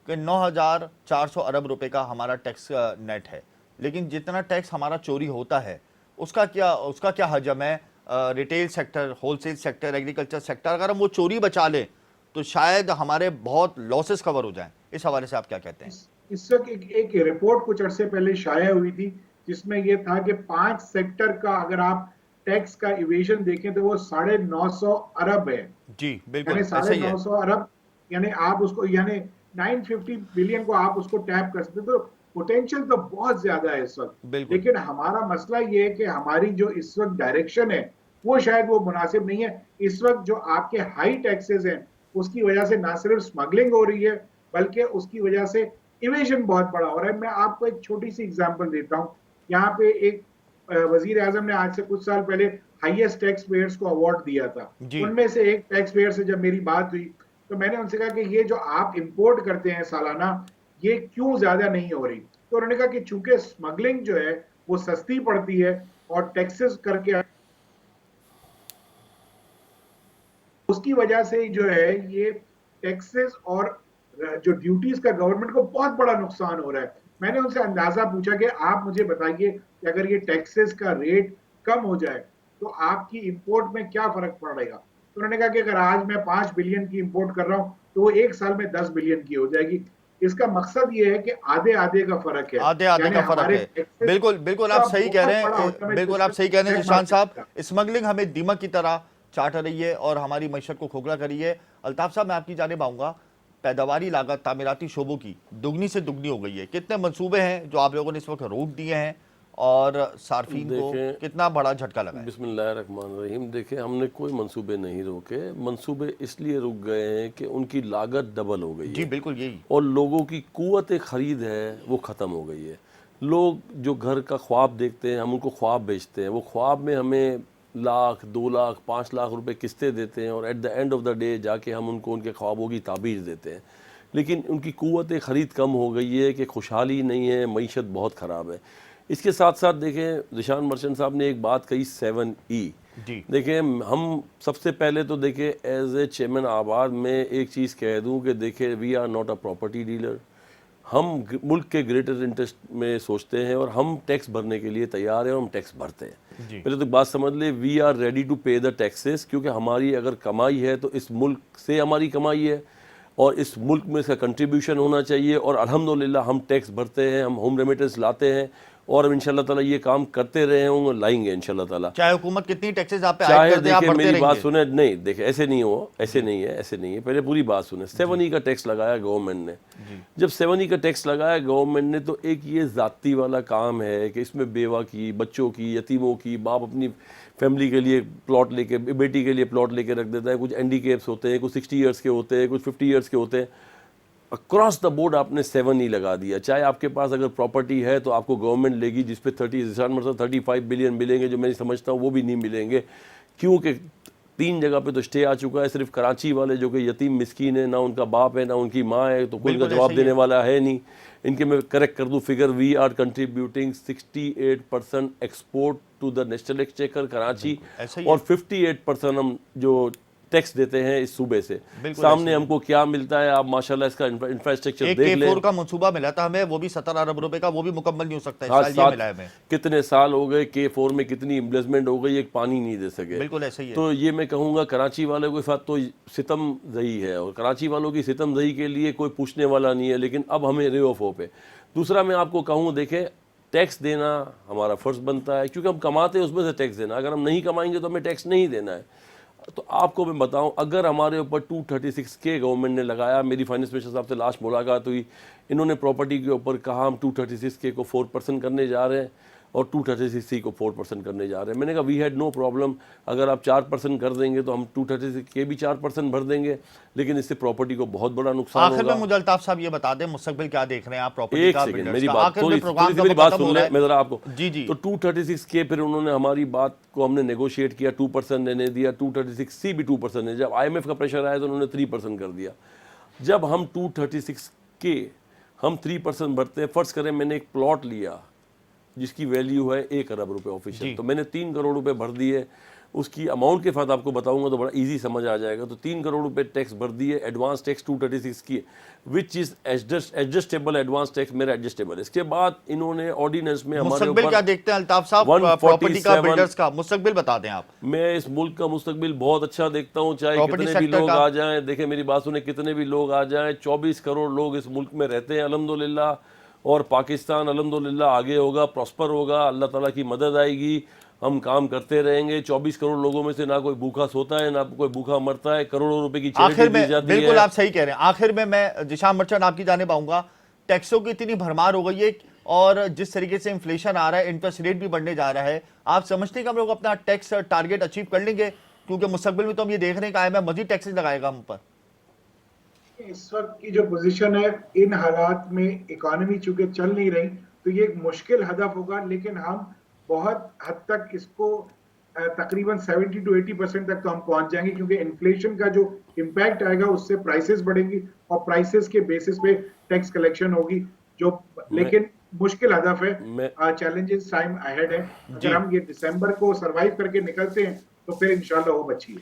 कि 9,400 अरब रुपए का हमारा टैक्स नेट है, लेकिन जितना टैक्स हमारा चोरी होता है उसका क्या हजम है? Retail sector, wholesale sector, agriculture sector, अगर हम वो चोरी बचा लें तो शायद हमारे बहुत लॉसेस कवर हो जाएं। इस हवाले से आप क्या कहते हैं? इस वक्त एक रिपोर्ट कुछ अरसे पहले शाया हुई थी, जिसमें यह था कि 5 सेक्टर का अगर आप टैक्स का इवेजन देखें तो वो 950 अरब है। जी यानी बिल्कुल ऐसा साढ़े ही नौ है। सौ अरब यानी आप उसको, यानी 950 बिलियन को आप उसको टैप कर सकते, तो पोटेंशियल तो बहुत ज्यादा है इस वक्त। बिल्कुल। लेकिन हमारा मसला ये है कि हमारी जो इस वक्त डायरेक्शन है वो शायद वो मुनासिब नहीं है। इस वक्त जो आपके हाई टैक्सेस हैं उसकी वजह से ना सिर्फ स्मगलिंग हो रही है, बल्कि उसकी वजह से इवेजन बहुत बड़ा हो रहा है। मैं आपको एक छोटी सी एग्जांपल देता हूँ। यहाँ पे एक वजीर आजम ने आज से कुछ साल पहले हाईएस्ट टैक्स पेयर्स को अवार्ड दिया था। जी उनमें से एक टैक्स पेयर से जब मेरी बात हुई तो मैंने उनसे कहा कि ये जो आप इंपोर्ट करते हैं सालाना, ये क्यों ज्यादा नहीं हो रही? तो उन्होंने कहा कि चूंकि स्मगलिंग जो है वो सस्ती पड़ती है और टैक्सेस करके उसकी वजह से जो है ये टैक्सेस और जो ड्यूटीज का गवर्नमेंट को बहुत बड़ा नुकसान हो रहा है। मैंने उनसे अंदाजा पूछा कि आप मुझे बताइए कि अगर ये टैक्सेस का रेट कम हो जाए तो आपकी इंपोर्ट में क्या फर्क पड़ेगा? तो उन्होंने कहा कि अगर आज मैं 5 बिलियन की इंपोर्ट कर रहा हूं तो वो एक साल में 10 बिलियन की हो जाएगी। इसका मकसद ये है कि आधे आधे का फर्क है, आधे आधे यानी का फर्क हमारे है। टैक्सेस बिल्कुल बिल्कुल आप का सही कह बहुत रहे बड़ा हैं, हजम है जो बिल्कुल आप इससे सही कह रहे हैं ब्लैक जिशान मार्केट साहब। का। स्मगलिंग हमें दीमक की तरह चाट रही है और हमारी मैशत को खोखला कर रही है। अल्ताफ साहब, मैं आपकी जानिब आऊंगा। पैदावारी लागत तामीराती शोबों की दुगनी से दुगनी हो गई है। कितने मंसूबे हैं जो आप लोगों ने इस वक्त रोक दिए हैं और सार्फिन को देखें, कितना बड़ा झटका लगा है? बिस्मिल्लाहिर्रहमानिर्रहीम। देखें, हमने कोई मंसूबे नहीं रोके। मंसूबे इसलिए रुक गए हैं कि उनकी लागत डबल हो गई जी है बिल्कुल यही। और लोगों की कुव्वत ख़रीद है वो ख़त्म हो गई है। लोग जो घर का ख्वाब देखते हैं, हम उनको ख्वाब बेचते हैं। वो ख्वाब में हमें लाख, 2 लाख, 5 लाख रुपए किस्तें देते हैं और at the end of the day जाके हम उनको उनके ख्वाबों की ताबीर देते हैं। लेकिन उनकी कुव्वत ख़रीद कम हो गई है कि खुशहाली नहीं है, मईशत बहुत ख़राब है। इसके साथ साथ देखें, रिशान मर्चेंट साहब ने एक बात कही 7E। जी देखें, हम सबसे पहले तो देखें एज ए चेयरमैन आबाद में एक चीज़ कह दूं कि देखें, we are not a property dealer. हम मुल्क के ग्रेटर इंटरेस्ट में सोचते हैं और हम टैक्स भरने के लिए तैयार हैं और हम टैक्स भरते हैं। जी पहले तो बात समझ ले, वी आर रेडी टू पे द टैक्सेस, क्योंकि हमारी अगर कमाई है तो इस मुल्क से हमारी कमाई है और इस मुल्क में इसका कंट्रीब्यूशन होना चाहिए। और अल्हम्दुलिल्लाह हम टैक्स भरते हैं, हम होम रेमिटेंस लाते हैं और हम इंशाल्लाह ताला ये काम करते रहे होंगे, लाएंगे इंशाल्लाह ताला। चाहे हुकूमत कितनी टैक्सेस आप पे आयद चाहे कर दे, आप देखिए, बढ़ते मेरी बात रहेंगे। सुने, नहीं देखे ऐसे नहीं हो, ऐसे जी नहीं है, ऐसे नहीं है। पहले पूरी बात सुने। जी 7E का टैक्स लगाया गवर्नमेंट ने। जी जब 7E का टैक्स लगाया गवर्नमेंट ने, तो एक ये ज़ाती वाला काम है कि इसमें बेवा की, बच्चों की, यतीमों की, बाप अपनी फैमिली के लिए प्लॉट लेके, बेटी के लिए प्लॉट लेके रख देता है। कुछ हैंडीकेप्स होते हैं, कुछ 60 ईयर्स के होते हैं, कुछ 50 ईयर्स के होते हैं। अक्रॉस द बोर्ड आपने 7E लगा दिया। चाहे आपके पास अगर प्रॉपर्टी है तो आपको गवर्नमेंट लेगी, जिस पे 35 बिलियन मिलेंगे, जो मैं समझता हूँ वो भी नहीं मिलेंगे, क्योंकि 3 जगह पे तो स्टे आ चुका है। सिर्फ कराची वाले जो कि यतीम मिस्कीन है, ना उनका बाप है ना उनकी माँ है, तो कोई उनका बिल्कुल ऐसा जवाब ही देने है। वाला है नहीं। इनके मैं करेक्ट कर दूँ figure, we are contributing 68% export to the national exchequer Karachi बिल्कुल ऐसा ही और है। 58% हम जो टैक्स देते हैं इस सूबे से। बिल्कुल ऐसा सामने ही है। हमको क्या मिलता है, आप माशाल्लाह इसका इंफ्रास्ट्रक्चर एक देख K4 लें। का मंसूबा मिला था हमें, वो भी 17 अरब रुपए का, वो भी मुकम्मल नहीं हो सकता इस आज साल, ये सात मिला है हमें। कितने साल हो गए, K4 में कितनी इन्वेस्टमेंट हो गई, एक पानी नहीं दे सके। बिल्कुल ऐसा ही है। तो ये मैं कहूँगा कराची वालों के साथ तो सितम जही है और कराची वालों की सितम जही के लिए कोई पूछने वाला नहीं है। लेकिन अब हमें रे ऑफ होप है। दूसरा मैं आपको कहूँ, देखें, टैक्स देना हमारा फ़र्ज़ बनता है, क्योंकि हम कमाते हैं उसमें से टैक्स देना। अगर हम नहीं कमाएंगे तो हमें टैक्स नहीं देना है। तो आपको मैं बताऊं, अगर हमारे ऊपर 236K गवर्नमेंट ने लगाया, मेरी फाइनेंस मिनिस्टर साहब से लास्ट मुलाकात हुई, इन्होंने प्रॉपर्टी के ऊपर कहा हम 236K को 4% करने जा रहे हैं और 236C को 4% करने जा रहे हैं। मैंने कहा वी हैड नो प्रॉब्लम, अगर आप 4% कर देंगे तो हम 236K भी 4% भर देंगे, लेकिन इससे प्रॉपर्टी को बहुत बड़ा नुकसान आखिर में होगा। मुझे अल्ताफ साहब ये बता दें, मुस्तकबिल क्या देख रहे हैं आप प्रॉपर्टी एक का, सेकंड, बिल्डर्स मेरी का? बात आखिर में थोड़ी थोड़ी प्रोग्राम सी का मेरी तो बात खत्म सुन हो रहा लें, मैं ज़रा आपको। है। जी जी तो 236K फिर उन्होंने हमारी बात को हमने नेगोशिएट किया, 2% लेने दिया, 236C भी 2% ने। जब IMF का प्रेशर आया तो उन्होंने 3% कर दिया। जब हम 236K हम 3% भरते हैं, फ़र्ज़ करें मैंने एक प्लॉट लिया जिसकी वैल्यू है 1 अरब रुपए ऑफिशियल, जी तो मैंने 3 करोड़ रुपए भर दिए। उसकी अमाउंट के साथ आपको बताऊंगा तो बड़ा इजी समझ आ जाएगा। तो 3 करोड़ रुपए टैक्स भर दिए, एडवांस टैक्स 236 की, which is adjustable, advance tax मेरा एडजस्टेबल है। इसके बाद इन्होंने ऑर्डिनेंस में हमारे मुस्तकबिल ऊपर क्या देखते हैं अल्ताफ साहब, प्रॉपर्टी का, 147 बिल्डर्स का मुस्तकबिल बता दें आप। मैं इस मुल्क का मुस्तकबिल बहुत अच्छा देखता हूँ, चाहे प्रॉपर्टी कितने भी सेक्टर लोग का? आ जाएं, देखें मेरी बात सुने, कितने भी लोग आ जाएं, 24 करोड़ लोग इस मुल्क में रहते हैं अल्हम्दुलिल्लाह, और पाकिस्तान अल्हम्दुलिल्लाह आगे होगा, प्रॉस्पर होगा, अल्लाह ताला की मदद आएगी, हम काम करते रहेंगे। 24 करोड़ लोगों में से ना कोई भूखा सोता है, ना कोई भूखा मरता है, करोड़ों रुपए की चैरिटी आखिर दी में जाती बिल्कुल है। आप सही कह रहे हैं। आखिर में मैं जिशान मर्चेंट आपकी जानिब आऊंगा। टैक्सों की इतनी भरमार हो गई है और जिस तरीके से इन्फ्लेशन आ रहा है, इंटरेस्ट रेट भी बढ़ने जा रहा है, आप समझते हैं कि हम लोग अपना टैक्स टारगेट अचीव कर लेंगे? क्योंकि मुस्तकबिल में तो हम ये देख रहे हैं कि IMF मजीद टैक्सेस लगाएगा हम पर। इस वक्त की जो पोजीशन है, इन हालात में इकोनॉमी चूंकि चल नहीं रही, तो ये एक मुश्किल हदफ होगा, लेकिन हम बहुत हद तक इसको तकरीबन 70 to 80% तक तो हम पहुंच जाएंगे, क्योंकि इन्फ्लेशन का जो इम्पैक्ट आएगा उससे प्राइसेस बढ़ेंगी और प्राइसेस के बेसिस पे टैक्स कलेक्शन होगी, जो लेकिन मुश्किल हदफ है। चैलेंजेस टाइम अहेड है। जी। अगर हम ये दिसंबर को सरवाइव करके निकलते हैं तो फिर इंशाल्लाह वो बची है।